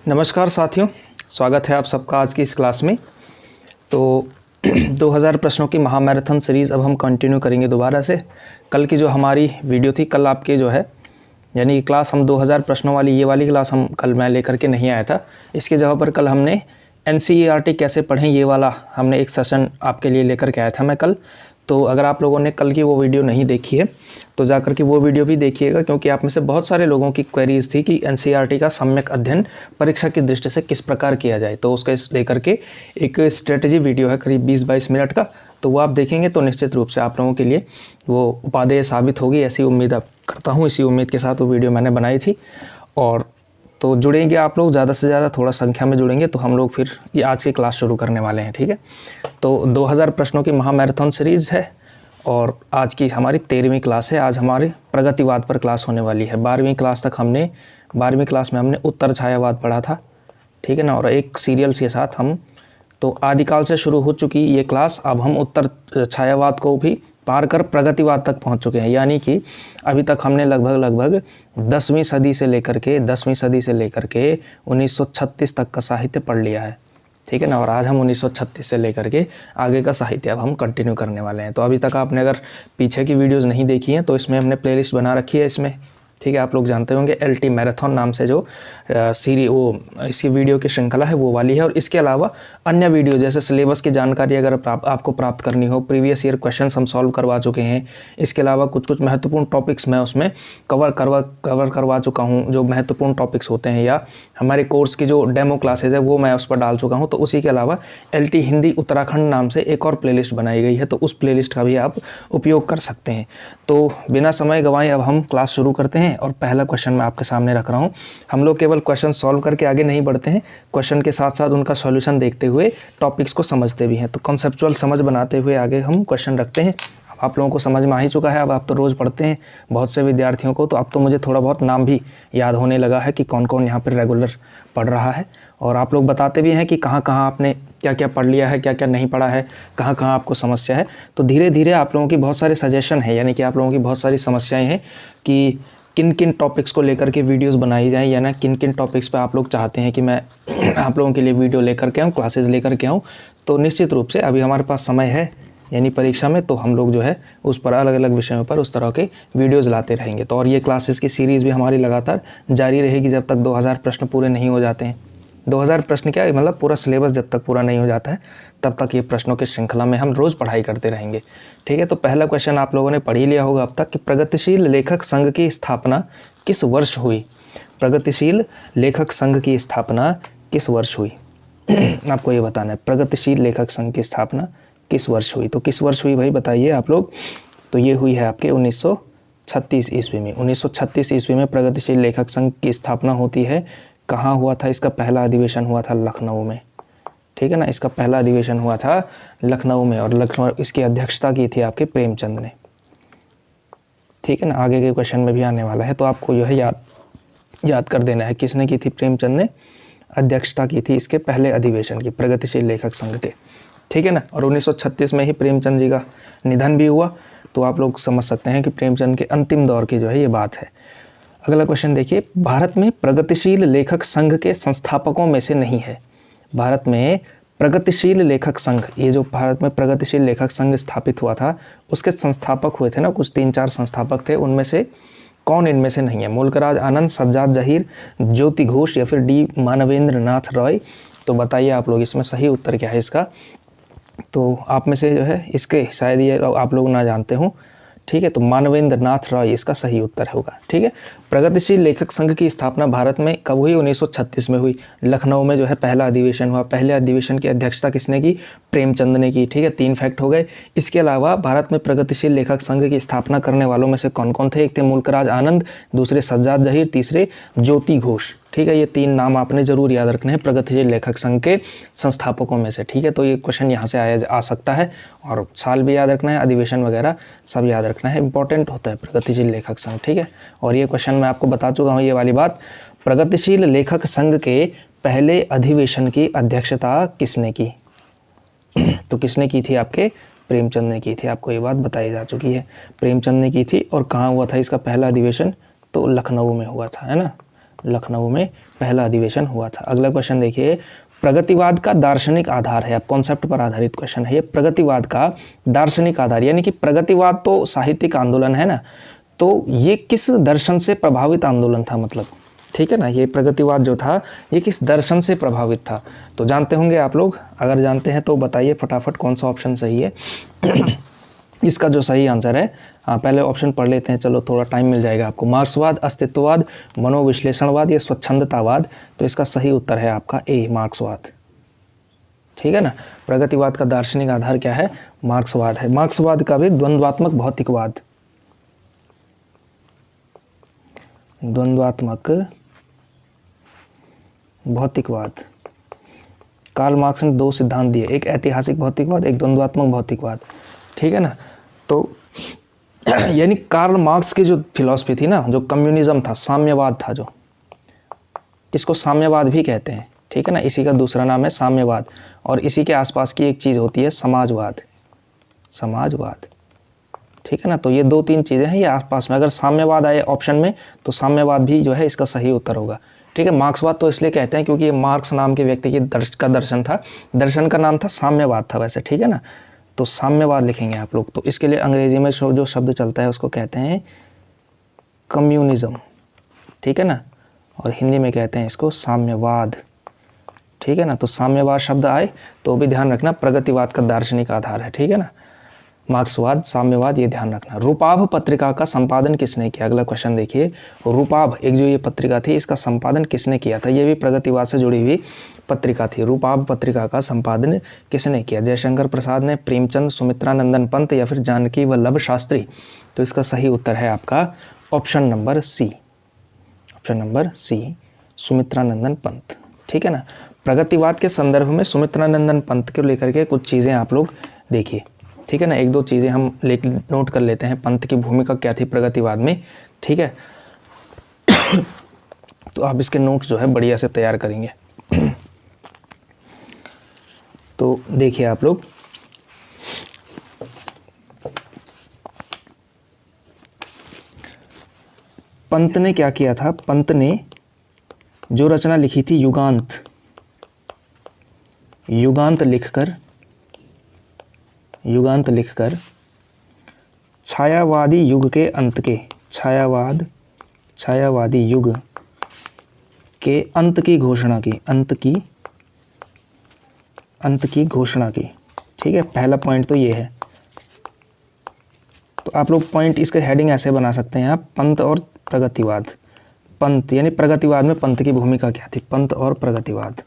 नमस्कार साथियों, स्वागत है आप सबका आज की इस क्लास में। तो 2000 प्रश्नों की महामैराथन सीरीज़ अब हम कंटिन्यू करेंगे दोबारा से। कल की जो हमारी वीडियो थी, कल आपके जो है यानी क्लास हम 2000 प्रश्नों वाली ये वाली क्लास हम कल मैं लेकर के नहीं आया था। इसकी जगह पर कल हमने NCERT कैसे पढ़ें ये वाला हमने एक सेशन आपके लिए लेकर के आया था मैं कल। तो अगर आप लोगों ने कल की वो वीडियो नहीं देखी है तो जाकर के वो वीडियो भी देखिएगा, क्योंकि आप में से बहुत सारे लोगों की क्वेरीज थी कि NCERT का सम्यक अध्ययन परीक्षा की दृष्टि से किस प्रकार किया जाए। तो उसका लेकर के एक स्ट्रेटजी वीडियो है करीब 20-22 मिनट का, तो वो आप देखेंगे तो निश्चित रूप से आप लोगों के लिए वो उपादेय साबित होगी, ऐसी उम्मीद करता हूँ। इसी उम्मीद के साथ वो वीडियो मैंने बनाई थी। और तो जुड़ेंगे आप लोग ज़्यादा से ज़्यादा, थोड़ा संख्या में जुड़ेंगे तो हम लोग फिर ये आज की क्लास शुरू करने वाले हैं। ठीक है, तो 2000 प्रश्नों की महामैराथन सीरीज़ है और आज की हमारी 13वीं क्लास है। आज हमारी प्रगतिवाद पर क्लास होने वाली है। 12वीं क्लास में हमने उत्तर छायावाद पढ़ा था, ठीक है ना, और एक सीरियल्स के साथ हम तो आदिकाल से शुरू हो चुकी ये क्लास, अब हम उत्तर छायावाद को भी पार कर प्रगतिवाद तक पहुंच चुके हैं। यानी कि अभी तक हमने लगभग 10वीं सदी से लेकर के 1936 तक का साहित्य पढ़ लिया है, ठीक है ना। और आज हम 1936 से लेकर के आगे का साहित्य अब हम कंटिन्यू करने वाले हैं। तो अभी तक आपने अगर पीछे की वीडियोस नहीं देखी हैं तो इसमें हमने प्लेलिस्ट बना रखी है इसमें, ठीक है। आप लोग जानते होंगे LT मैराथन नाम से जो इसकी वीडियो की श्रृंखला है वो वाली है। और इसके अलावा अन्य वीडियो जैसे सिलेबस की जानकारी अगर आपको प्राप्त करनी हो, प्रीवियस ईयर क्वेश्चंस हम सॉल्व करवा चुके हैं। इसके अलावा कुछ महत्वपूर्ण टॉपिक्स मैं उसमें कवर करवा चुका हूँ, जो महत्वपूर्ण टॉपिक्स होते हैं, या हमारे कोर्स की जो डेमो क्लासेज है वो मैं उस पर डाल चुका हूँ। तो उसी के अलावा LT हिंदी उत्तराखंड नाम से एक और प्लेलिस्ट बनाई गई है, तो उस प्लेलिस्ट का भी आप उपयोग कर सकते हैं। तो बिना समय गंवाए अब हम क्लास शुरू करते हैं। और पहला क्वेश्चन मैं आपके सामने रख रहा हूं। हम लोग केवल क्वेश्चन सॉल्व करके आगे नहीं बढ़ते हैं, क्वेश्चन के साथ साथ उनका सॉल्यूशन देखते हुए टॉपिक्स को समझते भी हैं। तो कॉन्सेप्चुअल समझ बनाते हुए आगे हम क्वेश्चन रखते हैं। आप लोगों को समझ में आ ही चुका है, अब आप तो रोज़ पढ़ते हैं बहुत से विद्यार्थियों को, तो अब तो मुझे थोड़ा बहुत नाम भी याद होने लगा है कि कौन कौन यहाँ पर रेगुलर पढ़ रहा है। और आप लोग बताते भी हैं कि कहाँ कहाँ आपने क्या क्या पढ़ लिया है, क्या क्या नहीं पढ़ा है, कहाँ कहाँ आपको समस्या है। तो धीरे धीरे आप लोगों की बहुत सारे सजेशन है, यानी कि आप लोगों की बहुत सारी समस्याएं हैं कि किन किन टॉपिक्स को लेकर के वीडियोस बनाई जाएं, या ना किन किन टॉपिक्स पे आप लोग चाहते हैं कि मैं आप लोगों के लिए वीडियो लेकर के आऊँ, क्लासेस लेकर के आऊँ। तो निश्चित रूप से अभी हमारे पास समय है यानी परीक्षा में, तो हम लोग जो है उस पर अलग अलग विषयों पर उस तरह के वीडियोज़ लाते रहेंगे। तो और ये क्लासेस की सीरीज़ भी हमारी लगातार जारी रहेगी जब तक 2000 प्रश्न पूरे नहीं हो जाते हैं। 2000 प्रश्न क्या, मतलब पूरा सिलेबस जब तक पूरा नहीं हो जाता है तब तक ये प्रश्नों की श्रृंखला में हम रोज़ पढ़ाई करते रहेंगे, ठीक है। तो पहला क्वेश्चन आप लोगों ने पढ़ ही लिया होगा अब तक कि प्रगतिशील लेखक संघ की स्थापना किस वर्ष हुई। प्रगतिशील लेखक संघ की स्थापना किस वर्ष हुई आपको ये बताना है। प्रगतिशील लेखक संघ की स्थापना किस वर्ष हुई, तो किस वर्ष हुई भाई बताइए आप लोग। तो ये हुई है आपके 1936 ईस्वी में। 1936 ईस्वी में प्रगतिशील लेखक संघ की स्थापना होती है। कहाँ हुआ था इसका पहला अधिवेशन? हुआ था लखनऊ में, ठीक है ना। इसका पहला अधिवेशन हुआ था लखनऊ में, और लखनऊ इसकी अध्यक्षता की थी आपके प्रेमचंद ने, ठीक है ना। आगे के क्वेश्चन में भी आने वाला है, तो आपको यह याद कर देना है किसने की थी। प्रेमचंद ने अध्यक्षता की थी इसके पहले अधिवेशन की, प्रगतिशील लेखक संघ के, ठीक है ना। और 1936 में ही प्रेमचंद जी का निधन भी हुआ, तो आप लोग समझ सकते हैं कि प्रेमचंद के अंतिम दौर की जो है ये बात है। अगला क्वेश्चन देखिए, भारत में प्रगतिशील लेखक संघ के संस्थापकों में से नहीं है। भारत में प्रगतिशील लेखक संघ, ये जो भारत में प्रगतिशील लेखक संघ स्थापित हुआ था उसके संस्थापक हुए थे ना, कुछ 3-4 संस्थापक थे, उनमें से कौन इनमें से नहीं है? मुल्कराज आनंद, सज्जाद जहीर, ज्योति घोष या फिर D मानवेंद्र नाथ रॉय। तो बताइए आप लोग इसमें सही उत्तर क्या है इसका। तो आप में से जो है इसके शायद ये आप लोग ना जानते हो, ठीक है। तो मानवेंद्र नाथ रॉय इसका सही उत्तर होगा, ठीक है। प्रगतिशील लेखक संघ की स्थापना भारत में कब हुई? 1936 में हुई। लखनऊ में जो है पहला अधिवेशन हुआ। पहले अधिवेशन की अध्यक्षता किसने की? प्रेमचंद ने की, ठीक है। 3 फैक्ट हो गए। इसके अलावा भारत में प्रगतिशील लेखक संघ की स्थापना करने वालों में से कौन कौन थे? एक थे मुल्कराज आनंद, दूसरे सज्जाद जहीर, तीसरे ज्योति घोष, ठीक है। ये 3 नाम आपने जरूर याद रखने हैं प्रगतिशील लेखक संघ के संस्थापकों में से, ठीक है। तो ये क्वेश्चन यहाँ से आ सकता है, और साल भी याद रखना है, अधिवेशन वगैरह सब याद रखना है, इंपॉर्टेंट होता है प्रगतिशील लेखक संघ, ठीक है। और ये क्वेश्चन मैं आपको बता चुका हूँ ये वाली बात। प्रगतिशील लेखक संघ के पहले अधिवेशन की अध्यक्षता किसने की? तो किसने की थी? आपके प्रेमचंद ने की थी। आपको ये बात बताई जा चुकी है, प्रेमचंद ने की थी। और कहाँ हुआ था इसका पहला अधिवेशन? तो लखनऊ में हुआ था, है ना। लखनऊ में पहला अधिवेशन हुआ था। अगला क्वेश्चन देखिए, प्रगतिवाद का दार्शनिक आधार है। अब कॉन्सेप्ट पर आधारित क्वेश्चन है ये। प्रगतिवाद का दार्शनिक आधार यानी कि प्रगतिवाद तो साहित्यिक आंदोलन है ना, तो ये किस दर्शन से प्रभावित आंदोलन था, मतलब ठीक है ना, ये प्रगतिवाद जो था ये किस दर्शन से प्रभावित था, तो जानते होंगे आप लोग। अगर जानते हैं तो बताइए फटाफट कौन सा ऑप्शन सही है। इसका जो सही आंसर है, पहले ऑप्शन पढ़ लेते हैं, चलो थोड़ा टाइम मिल जाएगा आपको। मार्क्सवाद, अस्तित्ववाद, मनोविश्लेषणवाद या स्वच्छंदतावाद, तो इसका सही उत्तर है आपका ए, मार्क्सवाद। ठीक है ना, प्रगतिवाद का दार्शनिक आधार क्या है, मार्क्सवाद है। मार्क्सवाद का भी द्वंद्वात्मक भौतिकवाद, द्वंद्वात्मक भौतिकवाद, कार्ल मार्क्स ने दो सिद्धांत दिए, एक ऐतिहासिक भौतिकवाद, एक द्वंद्वात्मक भौतिकवाद। ठीक है ना, तो यानी कार्ल मार्क्स की जो फिलॉसफी थी ना, जो कम्युनिज्म था, साम्यवाद था, जो इसको साम्यवाद भी कहते हैं। ठीक है ना, इसी का दूसरा नाम है साम्यवाद। और इसी के आसपास की एक चीज़ होती है समाजवाद, समाजवाद। ठीक है ना, तो ये दो तीन चीज़ें हैं ये आसपास में। अगर साम्यवाद आए ऑप्शन में तो साम्यवाद भी जो है इसका सही उत्तर होगा। ठीक है, मार्क्सवाद तो इसलिए कहते हैं क्योंकि ये मार्क्स नाम के व्यक्ति की का दर्शन था, दर्शन का नाम था साम्यवाद था वैसे। ठीक है ना, तो साम्यवाद लिखेंगे आप लोग। तो इसके लिए अंग्रेजी में जो शब्द चलता है उसको कहते हैं कम्युनिज्म। ठीक है ना, और हिंदी में कहते हैं इसको साम्यवाद। ठीक है ना, तो साम्यवाद शब्द आए तो भी ध्यान रखना प्रगतिवाद का दार्शनिक आधार है। ठीक है ना, मार्क्सवाद, साम्यवाद, ये ध्यान रखना। रूपाभ पत्रिका का संपादन किसने किया? अगला क्वेश्चन देखिए, रूपाभ एक जो ये पत्रिका थी इसका संपादन किसने किया था? ये भी प्रगतिवाद से जुड़ी हुई पत्रिका थी। रूपाभ पत्रिका का संपादन किसने किया? जयशंकर प्रसाद ने, प्रेमचंद, सुमित्रा नंदन पंत या फिर जानकी वल्लभ शास्त्री? तो इसका सही उत्तर है आपका option number C, option number C, Sumitra Nandan Pant. ठीक है ना, प्रगतिवाद के संदर्भ में सुमित्रा नंदन पंत को लेकर के कुछ चीज़ें आप लोग देखिए। ठीक है ना, एक दो चीज़ें हम नोट कर लेते हैं। पंत की भूमिका क्या थी प्रगतिवाद में? ठीक है तो आप इसके नोट्स जो है बढ़िया से तैयार करेंगे। तो देखिए आप लोग, पंत ने क्या किया था? पंत ने जो रचना लिखी थी युगांत, युगांत लिखकर छायावादी युग के अंत के, छायावादी युग के अंत की घोषणा की, अंत की घोषणा की। ठीक है, पहला पॉइंट तो ये है। तो आप लोग पॉइंट इसके हेडिंग ऐसे बना सकते हैं आप, पंत और प्रगतिवाद। पंत यानी प्रगतिवाद में पंत की भूमिका क्या थी? पंत और प्रगतिवाद,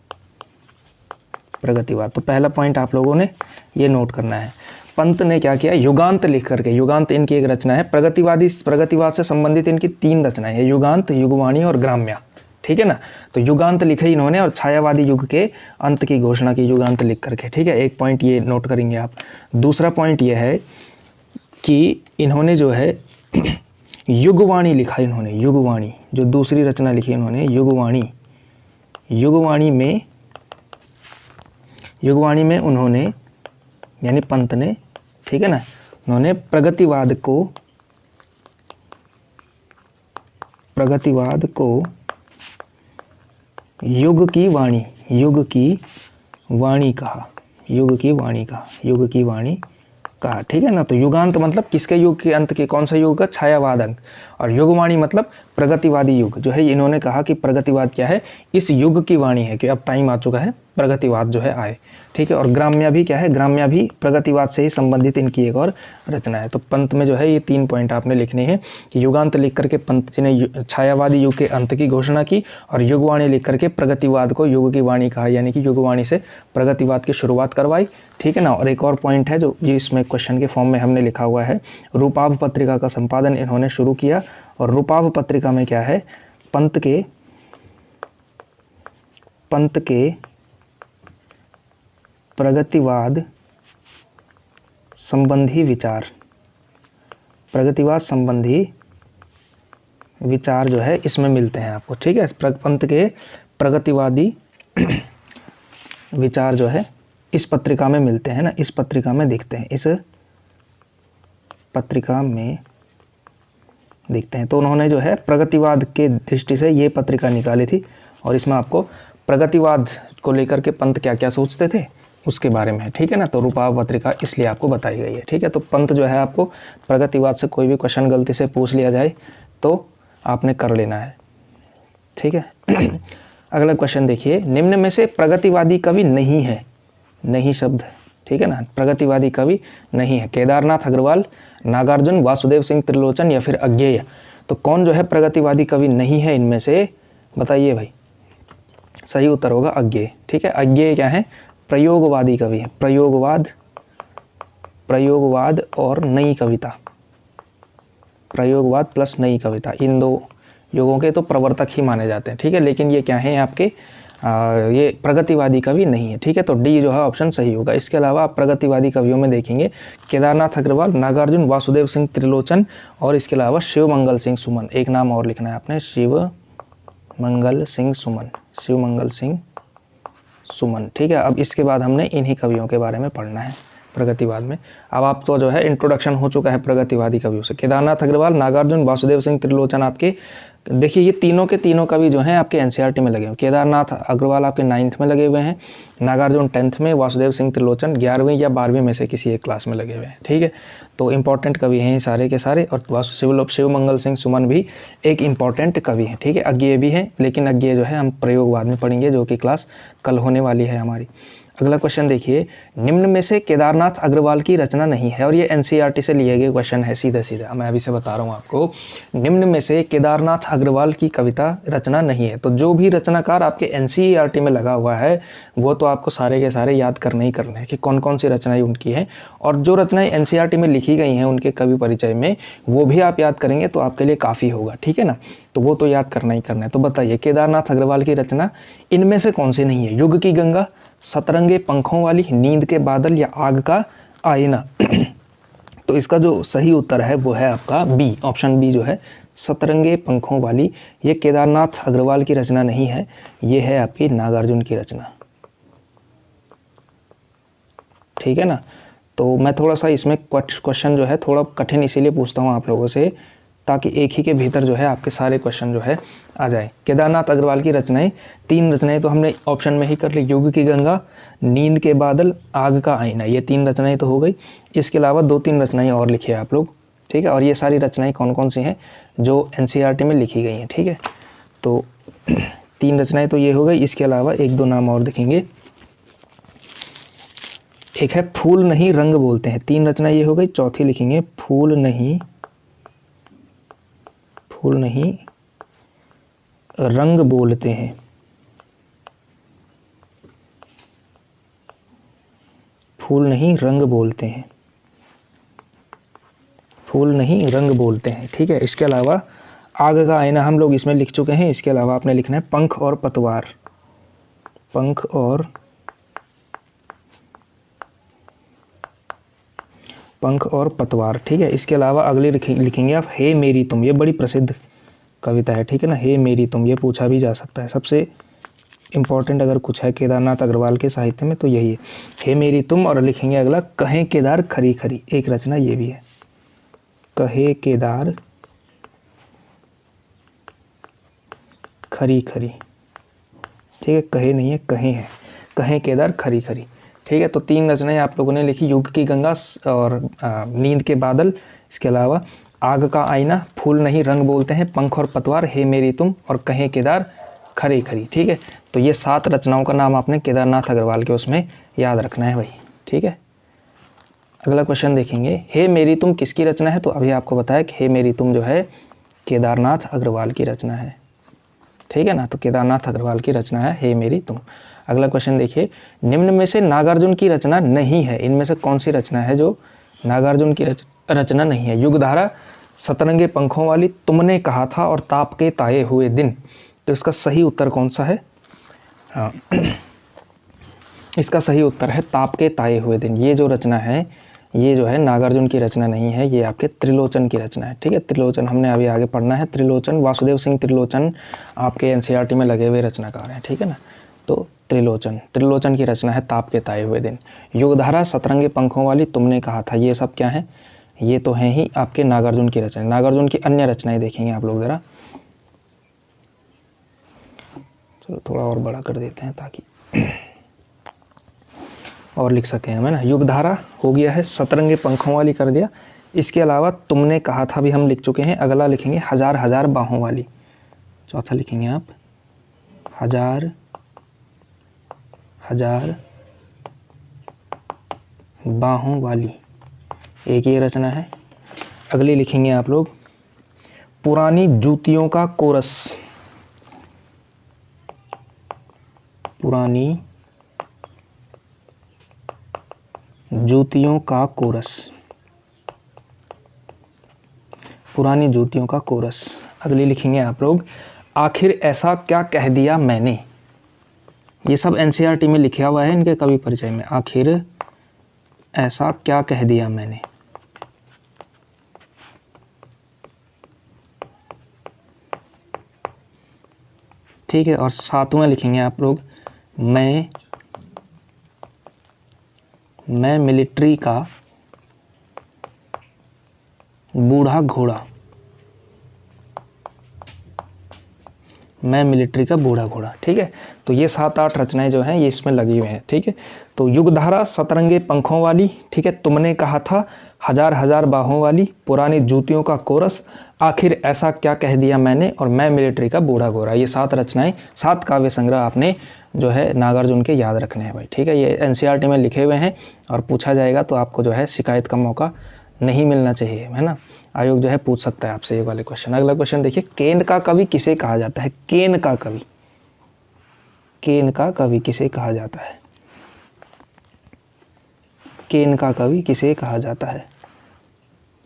प्रगतिवाद। तो पहला पॉइंट आप लोगों ने ये नोट करना है। पंत ने क्या किया? युगांत लिख करके, युगांत इनकी एक रचना है, प्रगतिवाद से संबंधित इनकी 3 रचनाएं हैं, युगांत, युगवाणी और ग्राम्या। ठीक है ना, तो युगांत लिखे इन्होंने और छायावादी युग के अंत की घोषणा की युगांत लिख करके। ठीक है, एक पॉइंट ये नोट करेंगे आप। दूसरा पॉइंट ये है कि इन्होंने जो है युगवाणी लिखा, इन्होंने युगवाणी, जो दूसरी रचना लिखी इन्होंने युगवाणी, युगवाणी में उन्होंने यानी पंत ने, ठीक है ना, उन्होंने प्रगतिवाद को युग की वाणी कहा। ठीक है ना, तो युगांत मतलब किसके युग के अंत के, कौन सा युग का? छायावाद अंत। और युगवाणी मतलब प्रगतिवादी युग जो है। इन्होंने कहा कि प्रगतिवाद क्या है? इस युग की वाणी है कि अब टाइम आ चुका है प्रगतिवाद जो है आए। ठीक है, और ग्राम्या भी क्या है? ग्राम्या भी प्रगतिवाद से ही संबंधित इनकी एक और रचना है। तो पंत में जो है ये 3 पॉइंट आपने लिखने हैं कि युगांत लिख करके पंत जी ने छायावादी युग के अंत की घोषणा की और युगवाणी लिख करके प्रगतिवाद को युग की वाणी कहा, यानी कि युगवाणी से प्रगतिवाद की शुरुआत करवाई। ठीक है ना, और एक और पॉइंट है जो ये इसमें क्वेश्चन के फॉर्म में हमने लिखा हुआ है, रूपाभ पत्रिका का संपादन इन्होंने शुरू किया। और रूपाभ पत्रिका में क्या है? पंत के प्रगतिवाद संबंधी विचार जो है इसमें मिलते हैं आपको। ठीक है, पंत के प्रगतिवादी विचार जो है इस पत्रिका में मिलते हैं ना, इस पत्रिका में दिखते हैं, इस पत्रिका में देखते हैं। तो उन्होंने जो है प्रगतिवाद के दृष्टि से ये पत्रिका निकाली थी और इसमें आपको प्रगतिवाद को लेकर के पंत क्या क्या सोचते थे उसके बारे में है, ठीक है ना। तो रूपाव पत्रिका इसलिए आपको बताई गई है, ठीक है। तो पंत जो है आपको प्रगतिवाद से कोई भी क्वेश्चन गलती से पूछ लिया जाए तो आपने कर लेना है, ठीक है। अगला क्वेश्चन देखिए, निम्न में से प्रगतिवादी कवि नहीं है, नहीं शब्द, ठीक है ना, प्रगतिवादी कवि नहीं है। केदारनाथ अग्रवाल, नागार्जुन, वासुदेव सिंह त्रिलोचन या फिर अज्ञेय। तो कौन जो है प्रगतिवादी कवि नहीं है इनमें से, बताइए भाई। सही उत्तर होगा अज्ञेय, ठीक है। अज्ञेय क्या है, प्रयोगवादी कवि है। प्रयोगवाद और नई कविता, प्रयोगवाद प्लस नई कविता, इन दो युगों के तो प्रवर्तक ही माने जाते हैं, ठीक है। लेकिन ये क्या है आपके ये प्रगतिवादी कवि नहीं है, ठीक है। तो डी जो है ऑप्शन सही होगा। इसके अलावा आप प्रगतिवादी कवियों में देखेंगे केदारनाथ अग्रवाल, नागार्जुन, वासुदेव सिंह त्रिलोचन और इसके अलावा शिवमंगल सिंह सुमन। एक नाम और लिखना है आपने, शिवमंगल सिंह सुमन, शिवमंगल सिंह सुमन, ठीक है। अब इसके बाद हमने इन्हीं कवियों के बारे में पढ़ना है प्रगतिवाद में। अब आपको जो है इंट्रोडक्शन हो चुका है प्रगतिवादी कवियों से। केदारनाथ अग्रवाल, नागार्जुन, वासुदेव सिंह त्रिलोचन आपके देखिए ये तीनों के तीनों कवि जो हैं आपके एनसीईआरटी में लगे हुए। केदारनाथ अग्रवाल आपके 9th में लगे हुए हैं, नागार्जुन 10th में, वासुदेव सिंह त्रिलोचन 11वीं या 12वीं में से किसी एक क्लास में लगे हुए हैं, ठीक है। तो इंपॉर्टेंट कवि हैं सारे के सारे। और शिवमंगल सिंह सुमन भी एक इंपॉर्टेंट कवि हैं, ठीक है। अज्ञेय भी हैं, लेकिन अज्ञेय जो है हम प्रयोगवाद में पढ़ेंगे, जो कि क्लास कल होने वाली है हमारी। अगला क्वेश्चन देखिए, निम्न में से केदारनाथ अग्रवाल की रचना नहीं है। और ये एनसीईआरटी से लिए गए क्वेश्चन है सीधा सीधा, मैं अभी से बता रहा हूँ आपको। निम्न में से केदारनाथ अग्रवाल की कविता रचना नहीं है। तो जो भी रचनाकार आपके एनसीईआरटी में लगा हुआ है वो तो आपको सारे के सारे याद करने ही करने हैं कि कौन कौन सी रचनाएं उनकी हैं। और जो रचनाएं एनसीईआरटी में लिखी गई हैं उनके कवि परिचय में, वो भी आप याद करेंगे तो आपके लिए काफ़ी होगा, ठीक है ना। तो वो तो याद करना ही करना है। तो बताइए केदारनाथ अग्रवाल की रचना इनमें से कौन सी नहीं है। युग की गंगा, सतरंगे पंखों वाली, नींद के बादल या आग का आईना। तो इसका जो सही उत्तर है वो है आपका बी, ऑप्शन बी जो है सतरंगे पंखों वाली। ये केदारनाथ अग्रवाल की रचना नहीं है, ये है आपकी नागार्जुन की रचना, ठीक है ना। तो मैं थोड़ा सा इसमें क्वेश्चन जो है थोड़ा कठिन इसीलिए पूछता हूँ आप लोगों से, ताकि एक ही के भीतर जो है आपके सारे क्वेश्चन जो है आ जाए। केदारनाथ अग्रवाल की रचनाएं, 3 रचनाएं तो हमने ऑप्शन में ही कर ली, युग की गंगा, नींद के बादल, आग का आईना, ये 3 रचनाएं तो हो गई। इसके अलावा 2-3 रचनाएं और लिखिए आप लोग, ठीक है। और ये सारी रचनाएं कौन कौन सी हैं जो एनसीईआरटी में लिखी गई हैं, ठीक है। तो 3 रचनाएं तो ये हो गई। इसके अलावा 1-2 नाम और दिखेंगे। एक है फूल नहीं रंग बोलते हैं, 3 रचना ये हो गई। चौथी लिखेंगे फूल नहीं रंग बोलते हैं, फूल नहीं रंग बोलते हैं, फूल नहीं रंग बोलते हैं, ठीक है। इसके अलावा आग का आईना हम लोग इसमें लिख चुके हैं। इसके अलावा आपने लिखना है पंख और पतवार, पंख और पतवार, ठीक है। इसके अलावा अगले लिखेंगे आप हे मेरी तुम, ये बड़ी प्रसिद्ध कविता है, ठीक है ना। हे मेरी तुम, ये पूछा भी जा सकता है। सबसे इम्पॉर्टेंट अगर कुछ है केदारनाथ अग्रवाल के साहित्य में तो यही है, हे मेरी तुम। और लिखेंगे अगला कहे केदार खरी खरी, एक रचना ये भी है, कहे केदार खरी खरी, ठीक है। कहे नहीं है, कहे हैं, कहे केदार खरी खरी, ठीक है। तो 3 रचनाएं आप लोगों ने लिखी, युग की गंगा और नींद के बादल, इसके अलावा आग का आईना, फूल नहीं रंग बोलते हैं, पंख और पतवार, हे मेरी तुम और कहे केदार खरी खरी, ठीक है। तो ये 7 रचनाओं का नाम आपने केदारनाथ अग्रवाल के उसमें याद रखना है भाई, ठीक है। अगला क्वेश्चन देखेंगे, हे मेरी तुम किसकी रचना है। तो अभी आपको बताया कि हे मेरी तुम जो है केदारनाथ अग्रवाल की रचना है, ठीक है ना। तो केदारनाथ अग्रवाल की रचना है हे मेरी तुम। अगला क्वेश्चन देखिए, निम्न में से नागार्जुन की रचना नहीं है। इनमें से कौन सी रचना है जो नागार्जुन की रचना नहीं है। युगधारा, सतरंगे पंखों वाली, तुमने कहा था और ताप के ताए हुए दिन। तो इसका सही उत्तर कौन सा है। हाँ इसका सही उत्तर है ताप के ताए हुए दिन। ये जो रचना है ये जो है नागार्जुन की रचना नहीं है, ये आपके त्रिलोचन की रचना है, ठीक है। त्रिलोचन हमने अभी आगे पढ़ना है। त्रिलोचन, वासुदेव सिंह त्रिलोचन आपके एनसीईआरटी में लगे हुए रचनाकार हैं, ठीक है ना। तो त्रिलोचन की रचना है ताप के ताए हुए दिन। युगधारा, सतरंगे पंखों वाली, तुमने कहा था, ये सब क्या है ये तो हैं ही आपके नागार्जुन की रचना। नागार्जुन की अन्य रचनाएं देखेंगे आप लोग ज़रा। चलो थोड़ा और बड़ा कर देते हैं ताकि और लिख सकें हम, है ना। युगधारा हो गया है, सतरंगे पंखों वाली कर दिया। इसके अलावा तुमने कहा था भी हम लिख चुके हैं। अगला लिखेंगे हजार हजार बाहों वाली। चौथा लिखेंगे आप हजार हजार बाहों वाली, एक ये रचना है। अगली लिखेंगे आप लोग पुरानी जूतियों का कोरस। पुरानी जूतियों का कोरस, पुरानी जूतियों का कोरस। अगली लिखेंगे आप लोग आखिर ऐसा क्या कह दिया मैंने। ये सब एनसीईआरटी में लिखा हुआ है इनके कवि परिचय में। आखिर ऐसा क्या कह दिया मैंने। ठीक है। और सातवां लिखेंगे आप लोग मैं मिलिट्री का बूढ़ा घोड़ा। मैं मिलिट्री का बूढ़ा घोड़ा। ठीक है। तो ये 7-8 रचनाएं जो हैं ये इसमें लगी हुई हैं। ठीक है। तो युगधारा, सतरंगे पंखों वाली, ठीक है, तुमने कहा था, हजार हजार बाहों वाली, पुरानी जूतियों का कोरस, आखिर ऐसा क्या कह दिया मैंने, और मैं मिलिट्री का बूढ़ा घोड़ा। ये 7 रचनाएं, 7 काव्य संग्रह आपने जो है नागार्जुन के याद रखने हैं भाई। ठीक है। ये एनसीईआरटी में लिखे हुए हैं और पूछा जाएगा तो आपको जो है शिकायत का मौका नहीं मिलना चाहिए, है ना। आयोग जो है पूछ सकता है आपसे ये वाले क्वेश्चन। अगला क्वेश्चन देखिए, केन का कवि किसे कहा जाता है। केन का कवि, केन का कवि किसे कहा जाता है। केन का कवि किसे कहा जाता है।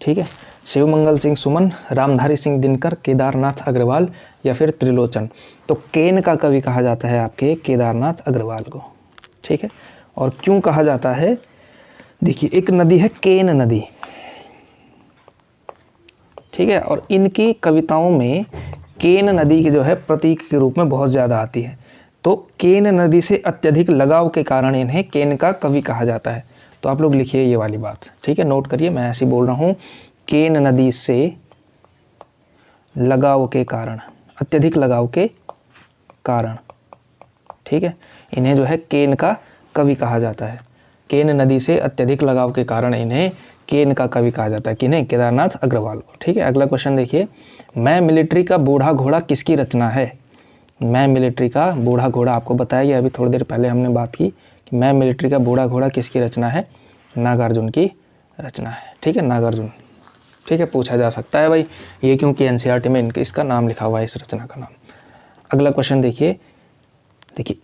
ठीक है। शिवमंगल सिंह सुमन, रामधारी सिंह दिनकर, केदारनाथ अग्रवाल या फिर त्रिलोचन। तो केन का कवि कहा जाता है आपके केदारनाथ अग्रवाल को। ठीक है। और क्यों कहा जाता है, देखिए एक नदी है केन नदी। ठीक है। और इनकी कविताओं में केन नदी की जो है प्रतीक के रूप में बहुत ज़्यादा आती है। तो केन नदी से अत्यधिक लगाव के कारण इन्हें केन का कवि कहा जाता है। तो आप लोग लिखिए ये वाली बात। ठीक है। नोट करिए, मैं ऐसे ही बोल रहा हूँ, केन नदी से लगाव के कारण, अत्यधिक लगाव के कारण, ठीक है, इन्हें जो है केन का कवि कहा जाता है। केन नदी से अत्यधिक लगाव के कारण इन्हें केन का कवि कहा जाता है। किन्हें? केदारनाथ अग्रवाल को। ठीक है। अगला क्वेश्चन देखिए, मैं मिलिट्री का बूढ़ा घोड़ा किसकी रचना है। मैं मिलिट्री का बूढ़ा घोड़ा, आपको बताया गया अभी थोड़ी देर पहले हमने बात की कि मैं मिलिट्री का बूढ़ा घोड़ा किसकी रचना है, नागार्जुन की रचना है। ठीक है, नागार्जुन। ठीक है, पूछा जा सकता है भाई ये क्योंकि एनसीईआरटी में इसका नाम लिखा हुआ है, इस रचना का नाम। अगला क्वेश्चन देखिए,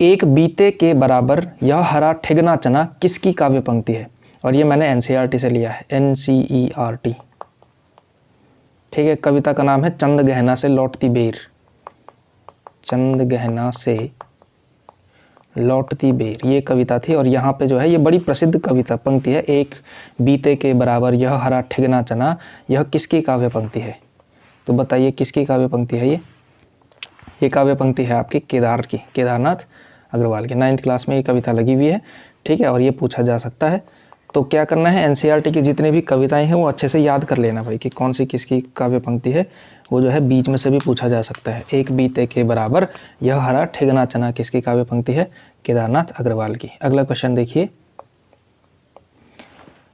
एक बीते के बराबर यह हरा ठिगना चना किसकी काव्य पंक्ति है। और ये मैंने एनसीईआरटी से लिया है, NCERT। ठीक है। कविता का नाम है चंद गहना से लौटती बेर। चंद गहना से लौटती बेर, ये कविता थी। और यहाँ पे जो है ये बड़ी प्रसिद्ध कविता पंक्ति है, एक बीते के बराबर यह हरा ठिगना चना, यह किसकी काव्य पंक्ति है। तो बताइए किसकी काव्य पंक्ति है ये काव्य पंक्ति है आपकी केदारनाथ अग्रवाल की। 9th क्लास में ये कविता लगी हुई है। ठीक है। और ये पूछा जा सकता है। तो क्या करना है, एनसीईआरटी की जितनी भी कविताएं हैं वो अच्छे से याद कर लेना भाई कि कौन सी किसकी काव्य पंक्ति है। वो जो है बीच में से भी पूछा जा सकता है। एक बीते के बराबर यह हरा ठिगना चना किसकी काव्य पंक्ति है, केदारनाथ अग्रवाल की। अगला क्वेश्चन देखिए,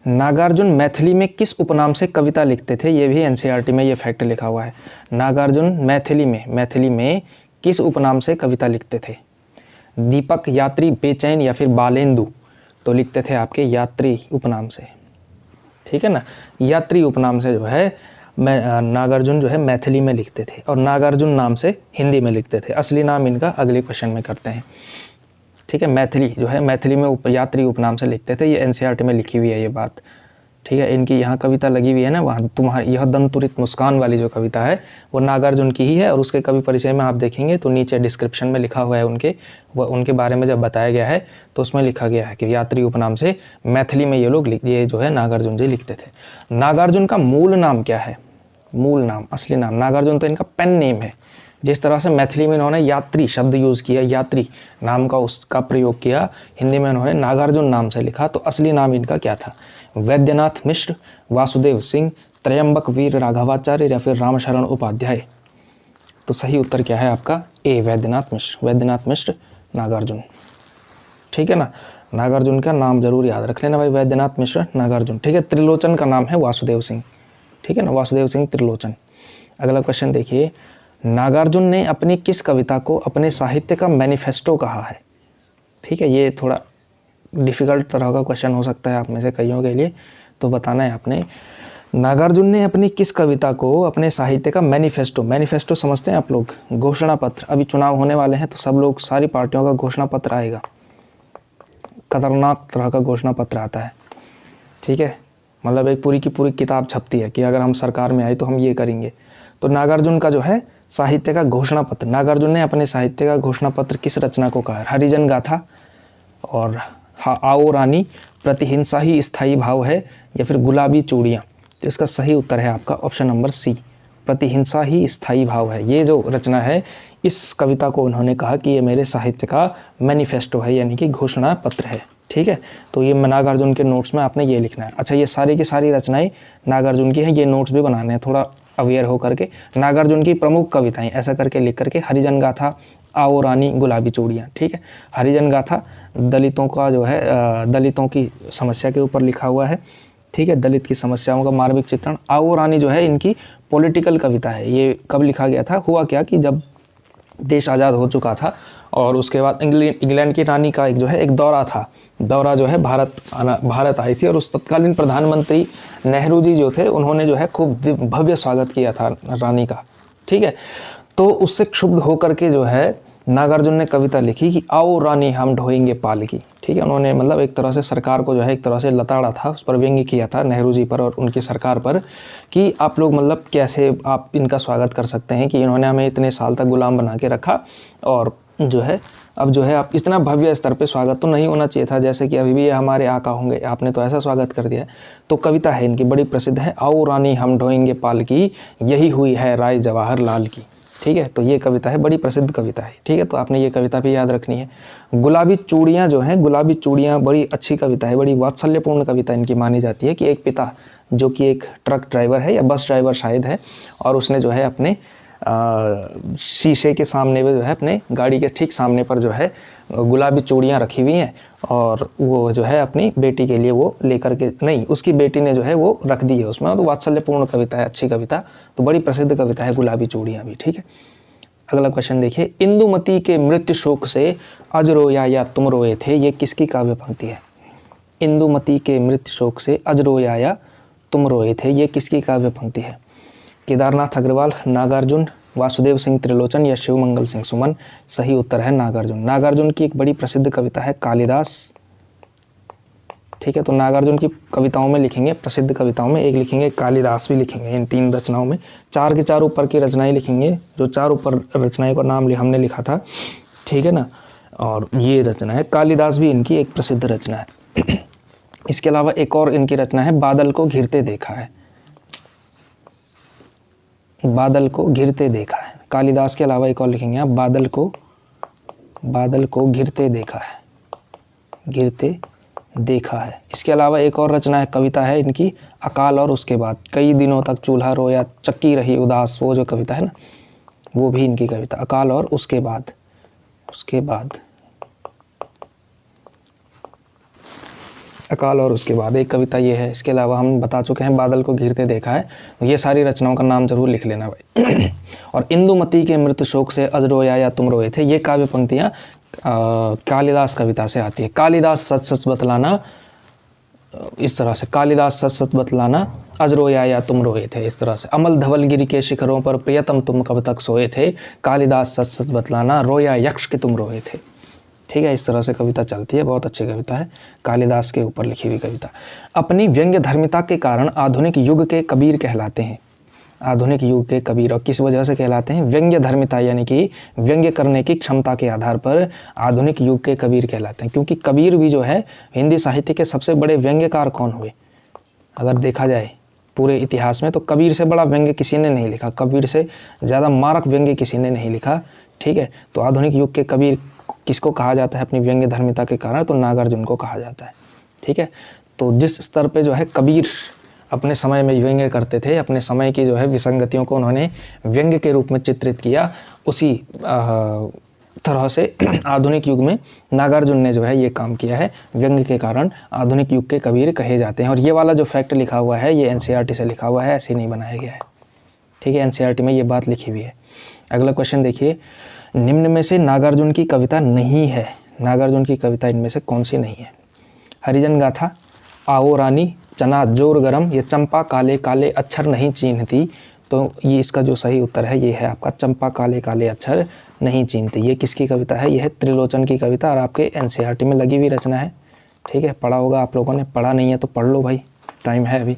नागार्जुन मैथिली में किस उपनाम से कविता लिखते थे। ये भी एनसीईआरटी में ये फैक्ट लिखा हुआ है। नागार्जुन मैथिली में किस उपनाम से कविता लिखते थे। दीपक, यात्री, बेचैन या फिर बालेंदु। तो लिखते थे आपके यात्री उपनाम से। ठीक है ना, यात्री उपनाम से जो है नागार्जुन जो है मैथिली में लिखते थे, और नागार्जुन नाम से हिंदी में लिखते थे। असली नाम इनका अगले क्वेश्चन में करते हैं। ठीक है। मैथिली जो है मैथिली में यात्री उपनाम से लिखते थे। ये एनसीईआरटी में लिखी हुई है ये बात। ठीक है। इनकी यहाँ कविता लगी हुई है ना, वहाँ तुम्हारी यह दंतुरित मुस्कान वाली जो कविता है वो नागार्जुन की ही है। और उसके कवि परिचय में आप देखेंगे तो नीचे डिस्क्रिप्शन में लिखा हुआ है उनके बारे में जब बताया गया है तो उसमें लिखा गया है कि यात्री उपनाम से मैथिली में ये जो है नागार्जुन जी लिखते थे। नागार्जुन का मूल नाम क्या है, मूल नाम, असली नाम। नागार्जुन तो इनका पेन नेम है। जिस तरह से मैथिली में इन्होंने यात्री शब्द यूज़ किया, यात्री नाम का उसका प्रयोग किया, हिंदी में इन्होंने नागार्जुन नाम से लिखा। तो असली नाम इनका क्या था, वैद्यनाथ मिश्र, वासुदेव सिंह, त्रयंबक वीर राघवाचार्य या फिर रामशरण उपाध्याय। तो सही उत्तर क्या है आपका ए, वैद्यनाथ मिश्र। वैद्यनाथ मिश्र नागार्जुन, ठीक है ना। नागार्जुन का नाम जरूर याद रख लेना भाई, वैद्यनाथ मिश्र नागार्जुन, ठीक है। त्रिलोचन का नाम है वासुदेव सिंह, ठीक है ना, वासुदेव सिंह त्रिलोचन। अगला क्वेश्चन देखिए, नागार्जुन ने अपनी किस कविता को अपने साहित्य का मैनिफेस्टो कहा है। ठीक है, ये थोड़ा डिफ़िकल्ट तरह का क्वेश्चन हो सकता है आप में से कईयों के लिए, तो बताना है आपने। नागार्जुन ने अपनी किस कविता को अपने साहित्य का मैनिफेस्टो, मैनिफेस्टो समझते हैं आप लोग, घोषणा पत्र। अभी चुनाव होने वाले हैं तो सब लोग, सारी पार्टियों का घोषणा पत्र आएगा, खतरनाक तरह का घोषणा पत्र आता है, ठीक है। मतलब एक पूरी की पूरी किताब छपती है कि अगर हम सरकार में आए तो हम ये करेंगे। तो नागार्जुन का जो है साहित्य का घोषणा पत्र, नागार्जुन ने अपने साहित्य का घोषणा पत्र किस रचना को कहा है। हरिजन गाथा और आओ रानी, प्रतिहिंसा ही स्थायी भाव है या फिर गुलाबी चूड़ियाँ। तो इसका सही उत्तर है आपका ऑप्शन नंबर सी, प्रतिहिंसा ही स्थायी भाव है। ये जो रचना है, इस कविता को उन्होंने कहा कि ये मेरे साहित्य का मैनिफेस्टो है, यानी कि घोषणा पत्र है, ठीक है। तो ये नागार्जुन के नोट्स में आपने ये लिखना है। अच्छा, ये सारी की सारी रचनाएं नागार्जुन की हैं, ये नोट्स भी बनाने हैं थोड़ा अवेयर हो करके। नागार्जुन की प्रमुख कविताएं ऐसा करके लिख करके, हरिजन गाथा, आओ रानी, गुलाबी चूड़ियाँ, ठीक है। हरिजन गाथा दलितों का जो है, दलितों की समस्या के ऊपर लिखा हुआ है, ठीक है, दलित की समस्याओं का मार्मिक चित्रण। आओ रानी जो है इनकी पॉलिटिकल कविता है। ये कब लिखा गया था, हुआ क्या कि जब देश आज़ाद हो चुका था और उसके बाद इंग्लैंड की रानी का एक जो है एक दौरा था, दौरा जो है भारत आई थी और उस तत्कालीन प्रधानमंत्री नेहरू जी जो थे, उन्होंने जो है खूब भव्य स्वागत किया था रानी का, ठीक है। तो उससे क्षुब्ध होकर के जो है नागार्जुन ने कविता लिखी कि आओ रानी हम ढोएंगे पालकी, ठीक है। उन्होंने मतलब एक तरह से सरकार को जो है एक तरह से लताड़ा था, उस पर व्यंग्य किया था नेहरू जी पर और उनकी सरकार पर कि आप लोग मतलब कैसे आप इनका स्वागत कर सकते हैं कि इन्होंने हमें इतने साल तक गुलाम बना के रखा और जो है अब जो है आप इतना भव्य स्तर पे स्वागत तो नहीं होना चाहिए था, जैसे कि अभी भी ये हमारे आका होंगे, आपने तो ऐसा स्वागत कर दिया। तो कविता है इनकी बड़ी प्रसिद्ध है, आओ रानी हम ढोएंगे पालकी, यही हुई है राय जवाहर लाल की, ठीक है। तो ये कविता है, बड़ी प्रसिद्ध कविता है, ठीक है। तो आपने ये कविता भी याद रखनी है। गुलाबी चूड़ियाँ जो हैं, गुलाबी चूड़ियाँ बड़ी अच्छी कविता है, बड़ी वात्सल्यपूर्ण कविता इनकी मानी जाती है कि एक पिता जो कि एक ट्रक ड्राइवर है या बस ड्राइवर शायद है, और उसने जो है अपने शीशे के सामने में जो है अपने गाड़ी के ठीक सामने पर जो है गुलाबी चूड़ियाँ रखी हुई हैं और वो जो है अपनी बेटी के लिए वो लेकर के, नहीं उसकी बेटी ने जो है वो रख दी है उसमें। तो वात्सल्यपूर्ण कविता है, अच्छी कविता, तो बड़ी प्रसिद्ध कविता है गुलाबी चूड़ियाँ भी, ठीक है। अगला क्वेश्चन देखिए, इंदुमती के मृत्यु शोक से अज रोया या तुम रोए थे, ये किसकी काव्य पंक्ति है। इंदुमती के मृत्यु शोक से अज रोया या तुम रोए थे, ये किसकी काव्य पंक्ति है। केदारनाथ अग्रवाल, नागार्जुन, वासुदेव सिंह त्रिलोचन या शिवमंगल सिंह सुमन। सही उत्तर है नागार्जुन। नागार्जुन की एक बड़ी प्रसिद्ध कविता है कालिदास, ठीक है। तो नागार्जुन की कविताओं में लिखेंगे, प्रसिद्ध कविताओं में एक लिखेंगे कालिदास भी लिखेंगे, इन तीन रचनाओं में चार के चार ऊपर की रचनाएं लिखेंगे, जो चार ऊपर रचनाएं का नाम हमने लिखा था, ठीक है ना। और ये रचना है कालिदास भी इनकी एक प्रसिद्ध रचना है। इसके अलावा एक और इनकी रचना है बादल को घिरते देखा है, बादल को घिरते देखा है। कालिदास के अलावा एक और लिखेंगे आप, बादल को घिरते देखा है, घिरते देखा है। इसके अलावा एक और रचना है, कविता है इनकी अकाल और उसके बाद, कई दिनों तक चूल्हा रोया चक्की रही उदास, वो जो कविता है ना, वो भी इनकी कविता, अकाल और उसके बाद, अकाल और उसके बाद एक कविता ये है। इसके अलावा हम बता चुके हैं बादल को घिरते देखा है, ये सारी रचनाओं का नाम जरूर लिख लेना भाई। और इंदुमती के मृत्यु शोक से अज रोया या तुम रोए थे, ये काव्य पंक्तियाँ कालिदास कविता से आती है। कालिदास सच सच बतलाना, इस तरह से, कालिदास सच सच बतलाना अज रोया या तुम रोए थे, इस तरह से। अमल धवलगिरी के शिखरों पर प्रियतम तुम कब तक सोए थे, कालिदास सच सच बतलाना रोया यक्ष के तुम रोए थे, ठीक है। इस तरह से कविता चलती है, बहुत अच्छी कविता है, कालिदास के ऊपर लिखी हुई कविता। अपनी व्यंग्य धर्मिता के कारण आधुनिक युग के कबीर कहलाते हैं, आधुनिक युग के कबीर, और किस वजह से कहलाते हैं, व्यंग्य धर्मिता यानी कि व्यंग्य करने की क्षमता के आधार पर आधुनिक युग के कबीर कहलाते हैं। क्योंकि कबीर भी जो है हिंदी साहित्य के सबसे बड़े व्यंग्यकार कौन हुए, अगर देखा जाए पूरे इतिहास में, तो कबीर से बड़ा व्यंग्य किसी ने नहीं लिखा, कबीर से ज़्यादा मारक व्यंग्य किसी ने नहीं लिखा, ठीक है। तो आधुनिक युग के कबीर किसको कहा जाता है अपनी व्यंग्य धर्मिता के कारण, तो नागार्जुन को कहा जाता है, ठीक है। तो तो जिस स्तर पे जो है कबीर अपने समय में व्यंग्य करते थे, अपने समय की जो है विसंगतियों को उन्होंने व्यंग्य के रूप में चित्रित किया, उसी तरह से आधुनिक युग में नागार्जुन ने जो है ये काम किया है। व्यंग्य के कारण आधुनिक युग के कबीर कहे जाते हैं। और ये वाला जो फैक्ट लिखा हुआ है ये एनसीईआरटी से लिखा हुआ है, ऐसे नहीं बनाया गया है, ठीक है। एनसीईआरटी में ये बात लिखी हुई है। अगला क्वेश्चन देखिए, निम्न में से नागार्जुन की कविता नहीं है, नागार्जुन की कविता इनमें से कौन सी नहीं है? हरिजन गाथा, आओ रानी, चना जोर गरम, ये चंपा काले काले अक्षर नहीं चीन्हती। तो ये इसका जो सही उत्तर है ये है आपका चंपा काले काले अक्षर नहीं चीन्हती। ये किसकी कविता है? यह है त्रिलोचन की कविता और आपके एनसीईआरटी में लगी हुई रचना है, ठीक है। पढ़ा होगा आप लोगों ने, पढ़ा नहीं है तो पढ़ लो भाई, टाइम है अभी,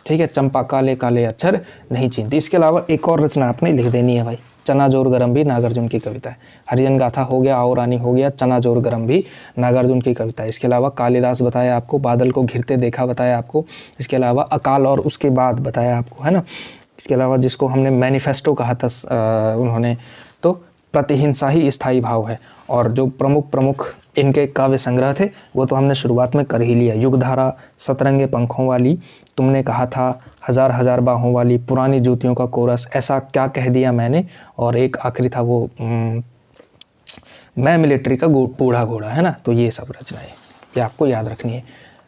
ठीक है। चंपा काले काले अक्षर नहीं चीन्हती। इसके अलावा एक और रचना आपने लिख देनी है भाई, चना जोर गरम भी नागार्जुन की कविता है। हरिजन गाथा हो गया, आओ रानी हो गया, चना जोर गरम भी नागार्जुन की कविता है। इसके अलावा कालिदास बताया आपको, बादल को घिरते देखा बताया आपको, इसके अलावा अकाल और उसके बाद बताया आपको, है ना। इसके अलावा जिसको हमने मैनिफेस्टो कहा था उन्होंने, तो प्रतिहिंसा ही स्थायी भाव है। और जो प्रमुख इनके काव्य संग्रह थे वो तो हमने शुरुआत में कर ही लिया, युगधारा, सतरंगे पंखों वाली, तुमने कहा था, हजार हजार बाहों वाली, पुरानी जूतियों का कोरस, ऐसा क्या कह दिया मैंने, और एक आखिरी था वो मैं मिलिट्री का बूढ़ा घोड़ा, है ना। तो ये सब रचनाएं ये आपको याद रखनी है।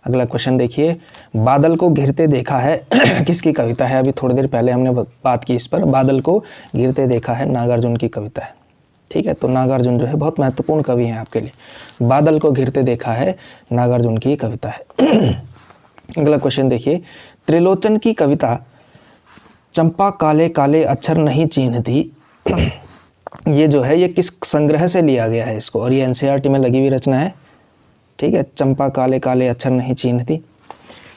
अगला क्वेश्चन देखिए, बादल को घिरते देखा है किसकी कविता है? अभी थोड़ी देर पहले हमने बात की इस पर, बादल को घिरते देखा है नागार्जुन की कविता है, ठीक है। तो नागार्जुन जो है बहुत महत्वपूर्ण कवि हैं आपके लिए। बादल को घिरते देखा है नागार्जुन की कविता है। अगला क्वेश्चन देखिए, त्रिलोचन की कविता चंपा काले काले अक्षर नहीं चीन्हती, ये जो है ये किस संग्रह से लिया गया है इसको? और ये एनसीईआरटी में लगी हुई रचना है, ठीक है। चंपा काले काले अक्षर नहीं चीन्हती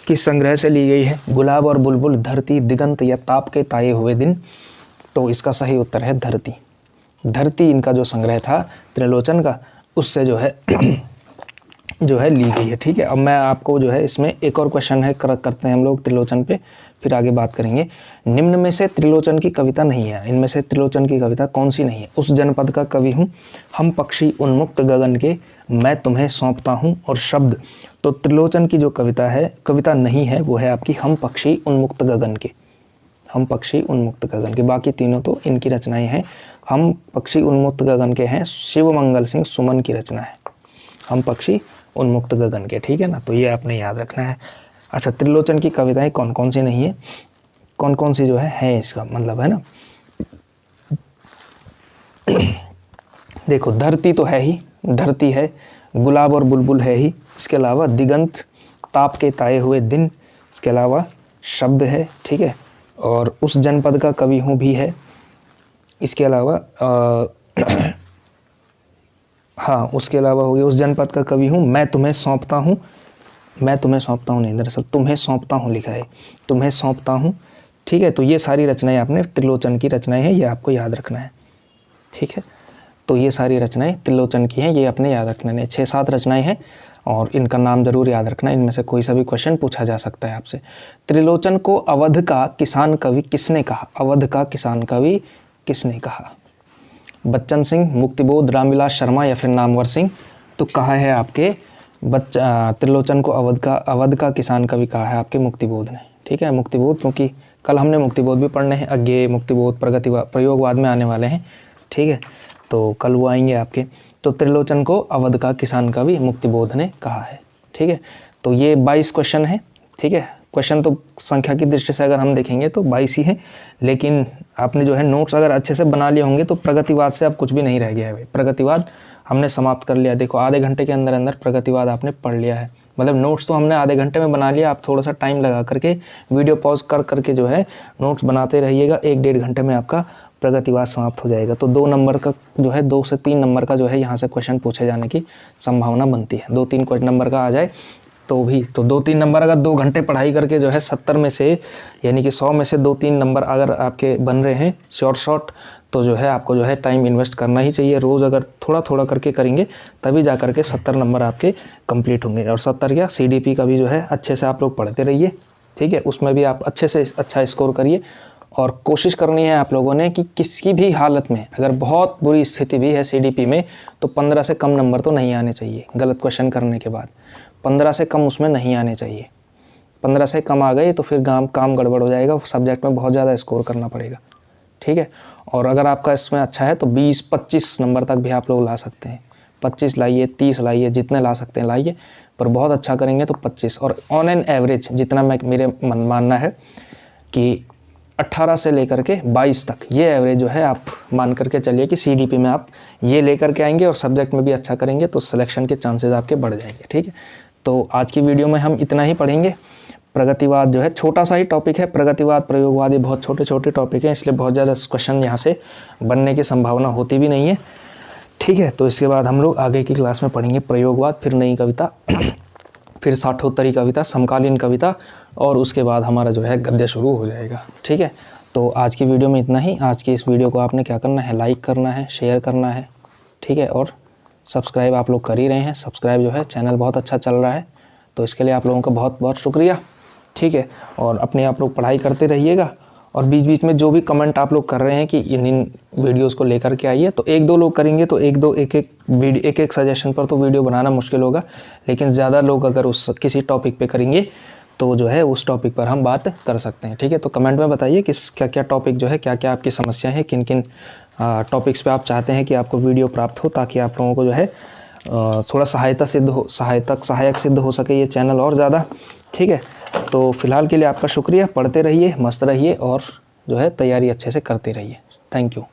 किस संग्रह से ली गई है? गुलाब और बुलबुल, धरती, दिगंत या ताप के ताए हुए दिन। तो इसका सही उत्तर है धरती। धरती इनका जो संग्रह था त्रिलोचन का, उससे जो है ली गई है, ठीक है। अब मैं आपको जो है इसमें एक और क्वेश्चन है करते हैं हम लोग त्रिलोचन पे, फिर आगे बात करेंगे। निम्न में से त्रिलोचन की कविता नहीं है, इनमें से त्रिलोचन की कविता कौन सी नहीं है? उस जनपद का कवि हूँ, हम पक्षी उन्मुक्त गगन के, मैं तुम्हें सौंपता हूँ और शब्द। तो त्रिलोचन की जो कविता नहीं है वो है आपकी हम पक्षी उन्मुक्त गगन के, हम पक्षी उन्मुक्त गगन के। बाकी तीनों तो इनकी रचनाएं हैं। हम पक्षी उन्मुक्त गगन के हैं शिव मंगल सिंह सुमन की रचना है, हम पक्षी उन्मुक्त गगन के, ठीक है ना। तो ये आपने याद रखना है। अच्छा, त्रिलोचन की कविताएं कौन कौन सी नहीं है, कौन कौन सी जो है इसका मतलब, है ना। देखो, धरती तो है ही, धरती है, गुलाब और बुलबुल है ही, इसके अलावा दिगंत, ताप के ताए हुए दिन, इसके अलावा शब्द है, ठीक है, और उस जनपद का कवि हूँ भी है, इसके अलावा हाँ, उसके अलावा हो गया उस जनपद का कवि हूँ, मैं तुम्हें सौंपता हूँ, मैं तुम्हें सौंपता हूँ नहीं, दरअसल तुम्हें सौंपता हूँ लिखा है, तुम्हें सौंपता हूँ, ठीक है। तो ये सारी रचनाएं आपने त्रिलोचन की रचनाएं हैं, ये आपको याद रखना है, ठीक है। तो ये सारी रचनाएं त्रिलोचन की हैं, ये अपने याद रखना है। 6-7 रचनाएं हैं और इनका नाम जरूर याद रखना, इनमें से कोई सा भी क्वेश्चन पूछा जा सकता है आपसे। त्रिलोचन को अवध का किसान कवि किसने कहा? अवध का किसान कवि किसने कहा? बच्चन सिंह, मुक्तिबोध, रामविलास शर्मा या फिर नामवर सिंह? तो कहा है आपके त्रिलोचन को अवध का किसान कवि कहा है आपके मुक्तिबोध ने, ठीक है। मुक्तिबोध, क्योंकि कल हमने मुक्तिबोध भी पढ़ने हैं, अज्ञेय, मुक्तिबोध, प्रगतिवाद, प्रयोगवाद में आने वाले हैं, ठीक है। तो कल वो आएंगे आपके। तो त्रिलोचन को अवध का किसान कवि मुक्तिबोध ने कहा है, ठीक है। तो ये 22 क्वेश्चन है, ठीक है। क्वेश्चन तो संख्या की दृष्टि से अगर हम देखेंगे तो 22 ही हैं, लेकिन आपने जो है नोट्स अगर अच्छे से बना लिए होंगे तो प्रगतिवाद से अब कुछ भी नहीं रह गया है भाई। प्रगतिवाद हमने समाप्त कर लिया, देखो आधे घंटे के अंदर अंदर प्रगतिवाद आपने पढ़ लिया है। मतलब नोट्स तो हमने आधे घंटे में बना लिया, आप थोड़ा सा टाइम लगा करके वीडियो पॉज कर करके जो है नोट्स बनाते रहिएगा, 1-1.5 घंटे में आपका प्रगतिवाद समाप्त हो जाएगा। तो 2 नंबर का जो है 2 से 3 नंबर का जो है यहाँ से क्वेश्चन पूछे जाने की संभावना बनती है। 2-3 नंबर का आ जाए तो भी, तो 2-3 नंबर अगर 2 घंटे पढ़ाई करके जो है 70 में से यानी कि 100 में से 2-3 नंबर अगर आपके बन रहे हैं शॉर्ट, तो जो है आपको जो है टाइम इन्वेस्ट करना ही चाहिए। रोज़ अगर थोड़ा थोड़ा करके करेंगे तभी जा करके 70 नंबर आपके कंप्लीट होंगे। और 70 क्या, CDP का भी जो है अच्छे से आप लोग पढ़ते रहिए, ठीक है। उसमें भी आप अच्छे से अच्छा स्कोर करिए और कोशिश करनी है आप लोगों ने कि किसी भी हालत में अगर बहुत बुरी स्थिति भी है CDP में तो 15 से कम नंबर तो नहीं आने चाहिए। गलत क्वेश्चन करने के बाद 15 से कम उसमें नहीं आने चाहिए, 15 से कम आ गए तो फिर काम गड़बड़ हो जाएगा, सब्जेक्ट में बहुत ज़्यादा स्कोर करना पड़ेगा, ठीक है। और अगर आपका इसमें अच्छा है तो 20-25 नंबर तक भी आप लोग ला सकते हैं। 25 लाइए, 30 लाइए, जितने ला सकते हैं लाइए, पर बहुत अच्छा करेंगे तो 25। और ऑन एन एवरेज जितना मेरे मानना है कि 18 से लेकर के 22 तक ये एवरेज जो है आप मान करके चलिए कि CDP में आप ये लेकर के आएंगे और सब्जेक्ट में भी अच्छा करेंगे तो सिलेक्शन के चांसेस आपके बढ़ जाएंगे, ठीक है। तो आज की वीडियो में हम इतना ही पढ़ेंगे। प्रगतिवाद जो है छोटा सा ही टॉपिक है, प्रगतिवाद प्रयोगवाद ये बहुत छोटे छोटे टॉपिक हैं, इसलिए बहुत ज़्यादा क्वेश्चन यहाँ से बनने की संभावना होती भी नहीं है, ठीक है। तो इसके बाद हम लोग आगे की क्लास में पढ़ेंगे प्रयोगवाद, फिर नई कविता, फिर साठोत्तरी कविता, समकालीन कविता, और उसके बाद हमारा जो है गद्य शुरू हो जाएगा, ठीक है। तो आज की वीडियो में इतना ही। आज की इस वीडियो को आपने क्या करना है, लाइक करना है, शेयर करना है, ठीक है। और सब्सक्राइब आप लोग कर ही रहे हैं, सब्सक्राइब जो है चैनल बहुत अच्छा चल रहा है, तो इसके लिए आप लोगों का बहुत बहुत शुक्रिया, ठीक है। और अपने आप लोग पढ़ाई करते रहिएगा, और बीच बीच में जो भी कमेंट आप लोग कर रहे हैं कि इन वीडियोस को लेकर के आइए, तो 1-2 लोग करेंगे तो एक एक सजेशन पर तो वीडियो बनाना मुश्किल होगा, लेकिन ज़्यादा लोग अगर उस किसी टॉपिक पे करेंगे तो जो है उस टॉपिक पर हम बात कर सकते हैं, ठीक है। तो कमेंट में बताइए कि क्या क्या टॉपिक जो है, क्या क्या आपकी समस्या है, किन किन टॉपिक्स पे आप चाहते हैं कि आपको वीडियो प्राप्त हो, ताकि आप लोगों को जो है थोड़ा सहायक सिद्ध हो सके ये चैनल और ज़्यादा, ठीक है। तो फिलहाल के लिए आपका शुक्रिया, पढ़ते रहिए, मस्त रहिए और जो है तैयारी अच्छे से करते रहिए। Thank you.